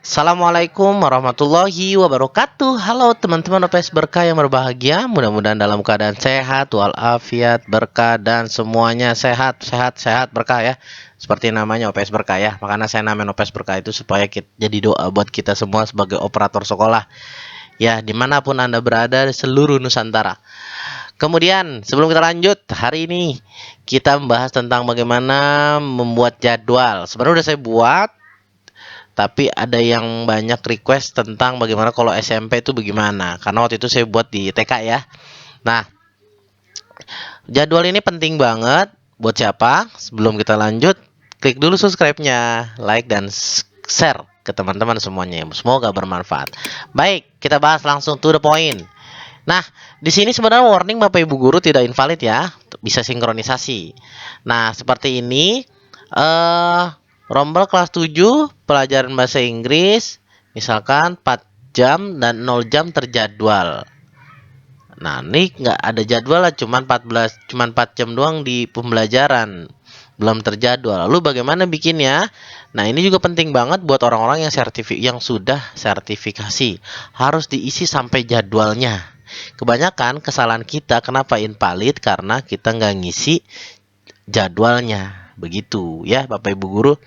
Assalamualaikum warahmatullahi wabarakatuh. Halo teman-teman OPS berkah yang berbahagia. Mudah-mudahan dalam keadaan sehat, walafiat, berkah dan semuanya sehat, sehat, sehat berkah ya. Seperti namanya OPS berkah ya. Makanya saya namain OPS berkah itu supaya kita, jadi doa buat kita semua sebagai operator sekolah. Ya, dimanapun Anda berada di seluruh Nusantara. Kemudian sebelum kita lanjut, hari ini kita membahas tentang bagaimana membuat jadwal. Sebenarnya udah saya buat, tapi ada yang banyak request tentang bagaimana kalau SMP itu bagaimana. Karena waktu itu saya buat di TK ya. Nah, jadwal ini penting banget buat siapa? Sebelum kita lanjut, klik dulu subscribe-nya, like dan share ke teman-teman semuanya. Semoga bermanfaat. Baik, kita bahas langsung to the point. Nah, di sini sebenarnya warning Bapak Ibu guru tidak invalid ya, bisa sinkronisasi. Nah, seperti ini rombel kelas 7 pelajaran bahasa Inggris misalkan 4 jam dan 0 jam terjadwal. Nah, ini nggak ada jadwal lah, cuman 4 jam doang di pembelajaran. Belum terjadwal. Lalu bagaimana bikinnya? Nah, ini juga penting banget buat orang-orang yang sudah sertifikasi. Harus diisi sampai jadwalnya. Kebanyakan kesalahan kita kenapa invalid karena kita nggak ngisi jadwalnya. Begitu ya, Bapak Ibu guru.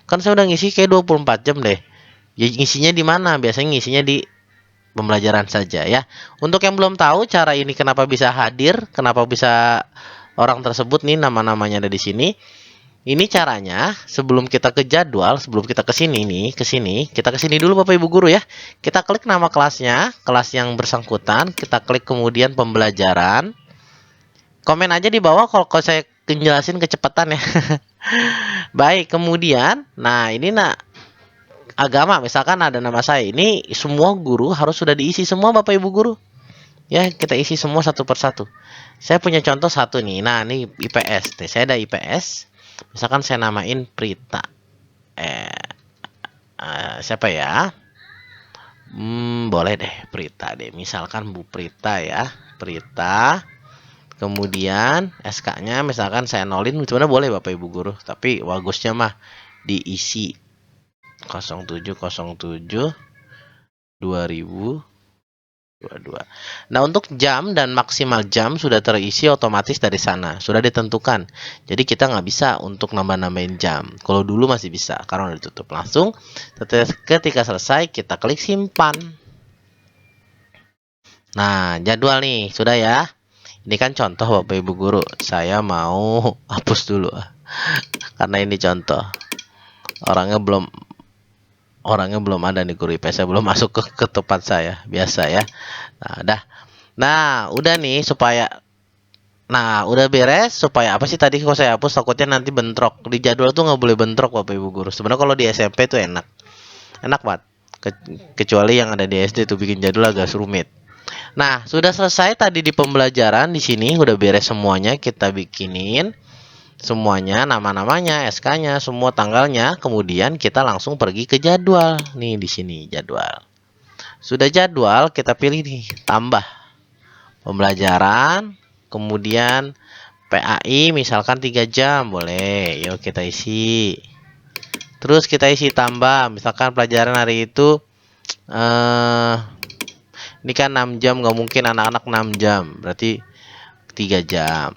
Kan saya udah ngisi kayak 24 jam deh. Ya, ngisinya di mana? Biasanya ngisinya di pembelajaran saja ya. Untuk yang belum tahu cara ini kenapa bisa hadir, kenapa bisa orang tersebut nih nama-namanya ada di sini. Ini caranya sebelum kita ke jadwal, sebelum kita ke sini nih, kita ke sini dulu Bapak Ibu guru ya. Kita klik nama kelasnya, kelas yang bersangkutan, kita klik kemudian pembelajaran. Komen aja di bawah kalau saya jelasin kecepatan ya. Baik, kemudian nah ini agama misalkan ada nama saya. Ini semua guru harus sudah diisi semua Bapak Ibu guru. Ya, kita isi semua satu persatu. Saya punya contoh satu nih. Nah, ini IPS. Nih, saya ada IPS. Misalkan saya namain Prita. Siapa ya? Boleh deh Prita deh. Misalkan Bu Prita ya. Prita. Kemudian SK-nya misalkan saya nolin, sebenarnya boleh Bapak Ibu guru. Tapi bagusnya mah diisi 0707 2022. Nah, untuk jam dan maksimal jam sudah terisi otomatis dari sana, sudah ditentukan. Jadi kita nggak bisa untuk nambah-nambahin jam. Kalau dulu masih bisa, karena udah ditutup langsung. Ketika selesai, kita klik simpan. Nah, jadwal nih, sudah ya. Ini kan contoh Bapak Ibu Guru. Saya mau hapus dulu, karena ini contoh. Orangnya belum ada nih guru IPS, saya belum masuk ke tempat saya biasa ya. Udah nih udah beres supaya apa sih tadi kok saya hapus, takutnya nanti bentrok di jadwal tuh, nggak boleh bentrok Bapak Ibu guru. Sebenarnya kalau di SMP tuh enak banget. Kecuali yang ada di SD tuh bikin jadwal agak rumit. Nah, sudah selesai tadi di pembelajaran, di sini udah beres semuanya, kita bikinin semuanya, nama-namanya, SK-nya, semua tanggalnya, kemudian kita langsung pergi ke jadwal. Nih di sini jadwal. Sudah jadwal, kita pilih nih, tambah pembelajaran, kemudian PAI misalkan 3 jam, boleh. Yuk kita isi. Terus kita isi tambah, misalkan pelajaran hari itu ini kan 6 jam, nggak mungkin anak-anak 6 jam, berarti 3 jam.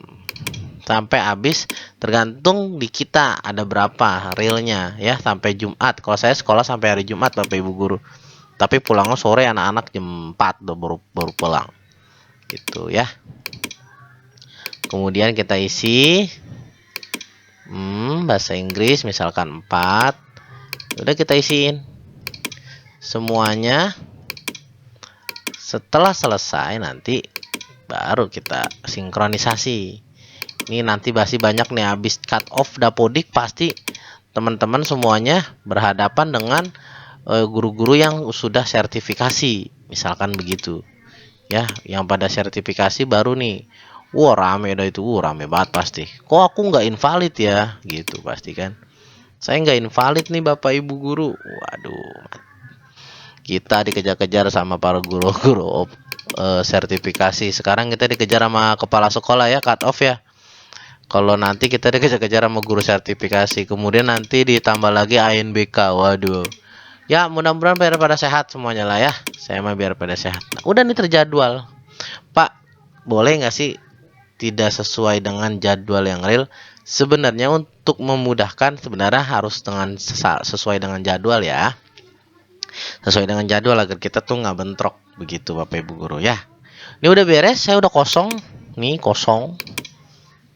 Sampai habis, tergantung di kita ada berapa realnya ya, sampai Jumat. Kalau saya sekolah sampai hari Jumat Bapak Ibu guru, tapi pulangnya sore, anak-anak jam 4 tuh baru pulang gitu ya. Kemudian kita isi bahasa Inggris misalkan 4, udah kita isiin semuanya. Setelah selesai nanti baru kita sinkronisasi. Ini nanti masih banyak nih, habis cut off Dapodik pasti teman-teman semuanya berhadapan dengan guru-guru yang sudah sertifikasi, misalkan begitu ya. Yang pada sertifikasi baru nih, wah rame dah itu, rame banget pasti. Kok aku nggak invalid ya gitu pasti kan. Saya nggak invalid nih Bapak Ibu guru. Waduh, kita dikejar-kejar sama para guru-guru sertifikasi. Sekarang kita dikejar sama kepala sekolah ya, cut off ya. Kalau nanti kita dikejar-kejar sama guru sertifikasi, kemudian nanti ditambah lagi ANBK, waduh, Ya, mudah-mudahan biar pada sehat semuanya lah ya. Saya mah biar pada sehat. Nah, udah nih terjadwal. Pak, boleh nggak sih tidak sesuai dengan jadwal yang real? Sebenarnya untuk memudahkan sebenarnya harus dengan sesuai dengan jadwal ya. Sesuai dengan jadwal agar kita tuh nggak bentrok begitu Bapak Ibu guru ya. Ini udah beres, saya udah kosong. Nih kosong.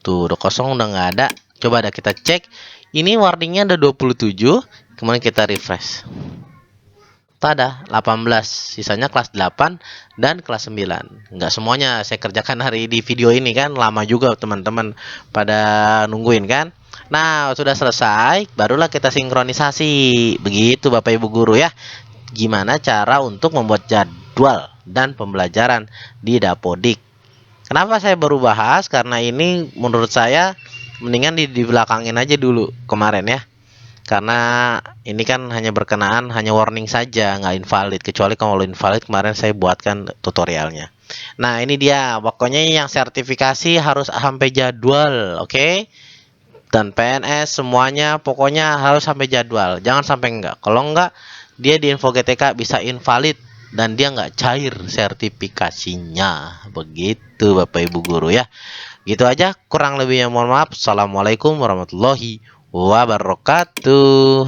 Tuh udah kosong, udah nggak ada. Coba ada kita cek. Ini warningnya ada 27. Kemudian kita refresh. Tada 18, sisanya kelas 8 dan kelas 9. Nggak semuanya saya kerjakan hari di video ini kan, lama juga teman-teman pada nungguin kan. Nah, sudah selesai, barulah kita sinkronisasi. Begitu Bapak Ibu guru ya. Gimana cara untuk membuat jadwal dan pembelajaran di Dapodik. Kenapa saya baru bahas? Karena ini menurut saya mendingan di belakangin aja dulu kemarin ya. Karena ini kan hanya berkenaan, hanya warning saja, nggak invalid. Kecuali kalau invalid kemarin saya buatkan tutorialnya. Nah ini dia, pokoknya yang sertifikasi harus sampai jadwal, oke? Okay? Dan PNS semuanya pokoknya harus sampai jadwal. Jangan sampai enggak. Kalau enggak, dia di info GTK bisa invalid dan dia nggak cair sertifikasinya. Begitu Bapak Ibu guru ya. Gitu aja, kurang lebihnya mohon maaf. Assalamualaikum warahmatullahi wabarakatuh.